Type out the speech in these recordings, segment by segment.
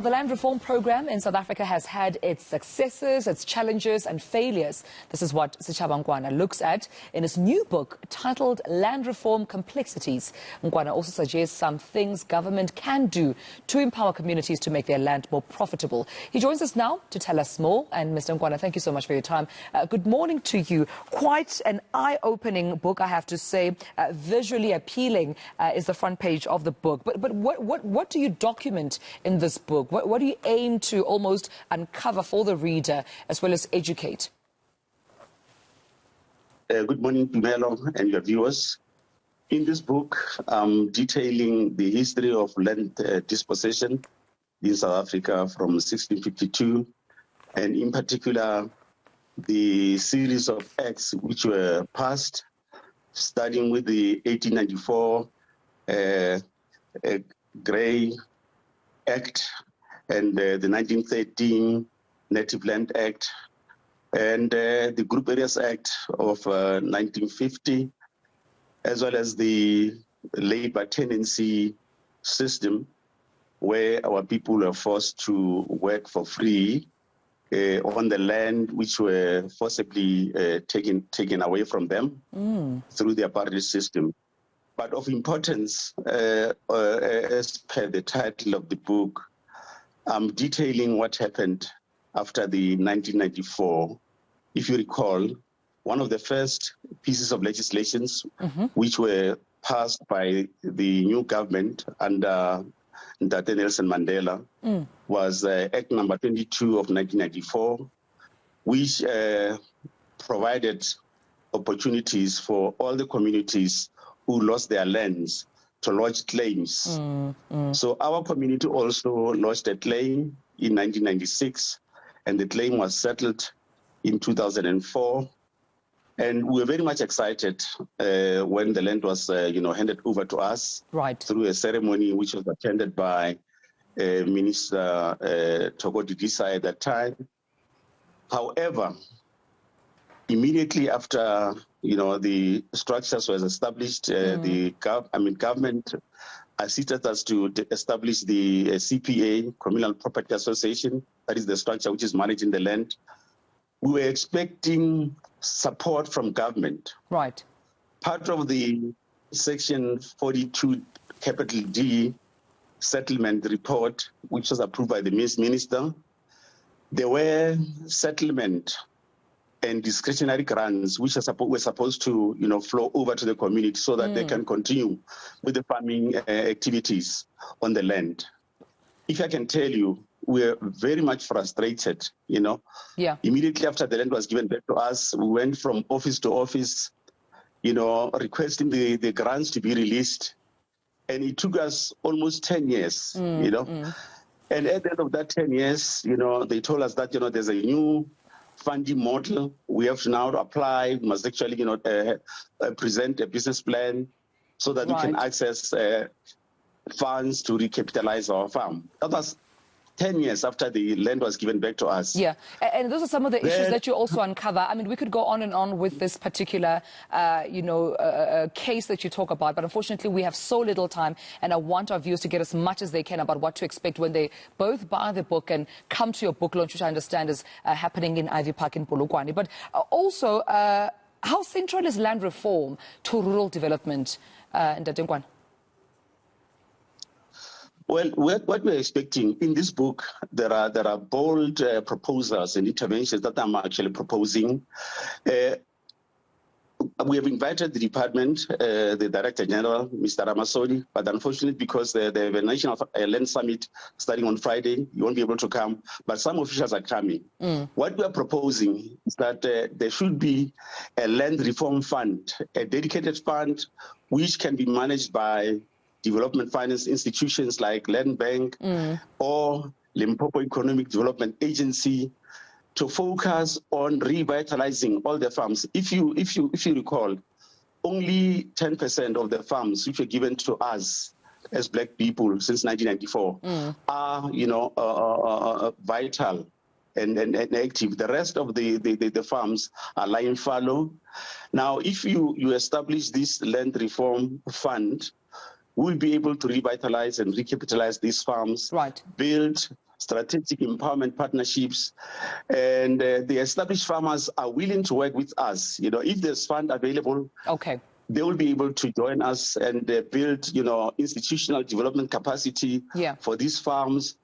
The land reform program in South Africa has had its successes, its challenges and failures. This is what Sechaba Nkoana looks at in his new book titled Land Reform Complexities. Nkoana also suggests some things government can do to empower communities to make their land more profitable. He joins us now to tell us more. And Mr. Nkoana, thank you so much for your time. Good morning to you. Quite an eye-opening book, I have to say. Visually appealing is the front page of the book. But what do you document in this book? What do you aim to almost uncover for the reader as well as educate? Good morning, Melo, and your viewers. In this book, I'm detailing the history of land dispossession in South Africa from 1652, and in particular, the series of acts which were passed, starting with the 1894 Grey Act, and the 1913 Native Land Act, and the Group Areas Act of 1950, as well as the labor tenancy system, where our people were forced to work for free on the land which were forcibly taken away from them through the apartheid system. But of importance, as per the title of the book, I'm detailing what happened after the 1994. If you recall, one of the first pieces of legislations which were passed by the new government under Ndate Nelson Mandela was Act number 22 of 1994, which provided opportunities for all the communities who lost their lands to lodge claims. So our community also lodged a claim in 1996, and the claim was settled in 2004. And we were very much excited when the land was, handed over to us through a ceremony which was attended by Minister Thoko Didisa at that time. However, immediately after the structures was established, the government assisted us to establish the CPA, Communal Property Association. That is the structure which is managing the land. We were expecting support from government. Right. Part of the Section 42 capital D settlement report, which was approved by the minister, there were settlement and discretionary grants which were supposed to flow over to the community so that they can continue with the farming activities on the land. If I can tell you, we're very much frustrated, Immediately after the land was given back to us, we went from office to office, requesting the grants to be released. And it took us almost 10 years, And at the end of that 10 years, they told us that, there's a new funding model. We have to now apply, must actually, present a business plan so that we can access funds to recapitalize our farm. That was 10 years after the land was given back to us. Yeah, and those are some of the issues that you also uncover. I mean, we could go on and on with this particular, case that you talk about, but unfortunately we have so little time, and I want our viewers to get as much as they can about what to expect when they both buy the book and come to your book launch, which I understand is happening in Ivy Park in Polokwane. But also, how central is land reform to rural development in Ndate Nkoana? Well, what we're expecting in this book, there are bold proposals and interventions that I'm actually proposing. We have invited the department, the Director General, Mr. Ramasodi, but unfortunately, because they have a National Land Summit starting on Friday, you won't be able to come, but some officials are coming. What we are proposing is that there should be a land reform fund, a dedicated fund, which can be managed by development finance institutions like Land Bank or Limpopo Economic Development Agency to focus on revitalizing all the farms. If you recall, only 10% of the farms which were given to us as Black people since 1994 are vital and active. The rest of the farms are lying fallow. Now, if you establish this land reform fund, we'll be able to revitalize and recapitalize these farms, build strategic empowerment partnerships, and the established farmers are willing to work with us. If there's fund available, okay, they will be able to join us and build, institutional development capacity for these farms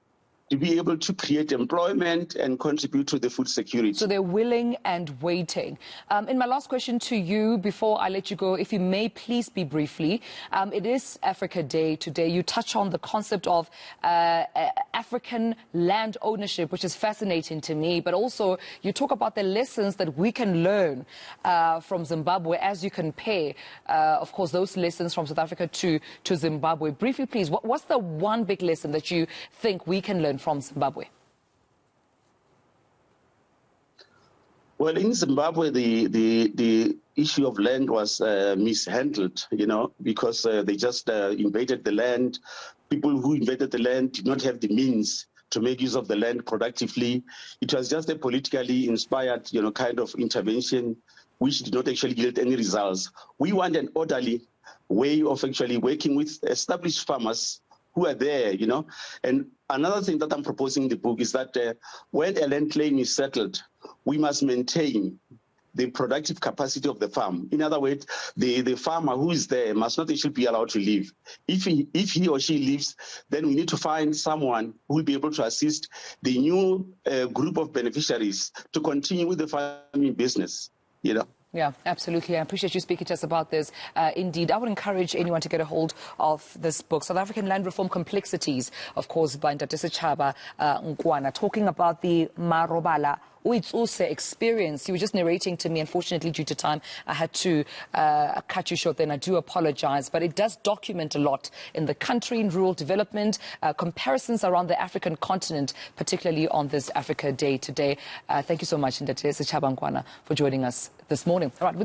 to be able to create employment and contribute to the food security. So they're willing and waiting. In my last question to you, before I let you go, if you may please be briefly, it is Africa Day today. You touch on the concept of African land ownership, which is fascinating to me, but also you talk about the lessons that we can learn from Zimbabwe as you compare, of course, those lessons from South Africa to Zimbabwe. Briefly, please, what's the one big lesson that you think we can learn from Zimbabwe? Well, in Zimbabwe, the issue of land was mishandled, because they just invaded the land. People who invaded the land did not have the means to make use of the land productively. It was just a politically inspired, kind of intervention, which did not actually yield any results. We want an orderly way of actually working with established farmers who are there, And another thing that I'm proposing in the book is that when a land claim is settled, we must maintain the productive capacity of the farm. In other words, the farmer who is there must not actually be allowed to leave. If he or she leaves, then we need to find someone who will be able to assist the new group of beneficiaries to continue with the farming business, Yeah, absolutely. I appreciate you speaking to us about this. Indeed, I would encourage anyone to get a hold of this book, South African Land Reform Complexities, of course, by Sechaba Nkoana, talking about the Marobala Uitsuse experience. You were just narrating to me. Unfortunately, due to time, I had to cut you short then. I do apologize. But it does document a lot in the country, in rural development, comparisons around the African continent, particularly on this Africa Day today. Thank you so much, Sechaba Nkoana, for joining us this morning. All right.